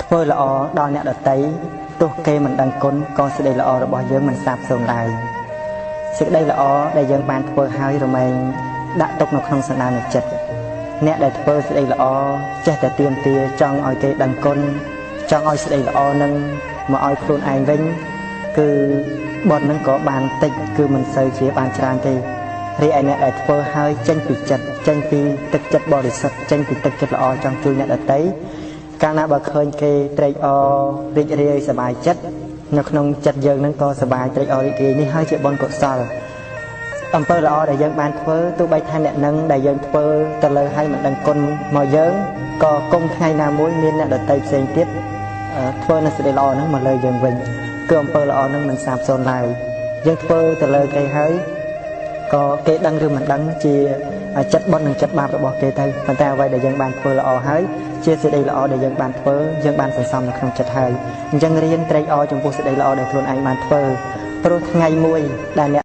ធ្វើល្អដល់អ្នកដទៃទោះគេមិនដឹងគុណក៏សេចក្តីល្អរបស់យើងមិនសាបសូន្យឡើយសេចក្តីល្អដែលយើងបានធ្វើហើយរមែងដាក់ទុកនៅក្នុងសន្តានចិត្តអ្នកដែលធ្វើសេចក្តីល្អចេះតែទាមទារចង់ឲ្យគេដឹងគុណចង់ឲ្យសេចក្តីល្អនឹងមកឲ្យខ្លួនឯងវិញគឺបុណ្យនឹងក៏បានតិចគឺមិនសូវជាបានច្រើនទេរីឯអ្នកដែលធ្វើហើយចេញពីចិត្តចេញពីទឹកចិត្តបរិសុទ្ធចេញពីទឹកចិត្តល្អចង់ជួយអ្នកដទៃកាលណាបើឃើញគេត្រេកអររីករាយសប្បាយចិត្តនៅក្នុងចិត្តយើងនឹងក៏សប្បាយត្រេកអររីករាយនេះហើយជាបុណ្យកុសលអំពើល្អដែលយើងបានធ្វើទោះបីថាអ្នកនឹងដែលយើងធ្វើទៅលើឲ្យមិនដឹងគុណមកយើងក៏គុំថ្ងៃណាមួយមានអ្នកដទៃផ្សេងទៀតធ្វើនៅសេចក្តីល្អហ្នឹងមកលើយើងវិញគឺអំពើល្អហ្នឹងមិនសាបសូន្យឡើយយើងធ្វើទៅលើគេហើយក៏គេដឹងឬមិនដឹងជាចិត្តបុណ្យនិងចិត្តបាបរបស់គេទៅប៉ុន្តែអ្វីដែលយើងបានធ្វើល្អហើយជាសេចក្តីល្អដែលយើងបានធ្វើយើងបានសន្សំនៅក្នុងចិត្តហើយអញ្ចឹងរៀនត្រេកអរចំពោះសេចក្តីល្អដែលខ្លួនឯងបានធ្វើព្រោះថ្ងៃមួយដែល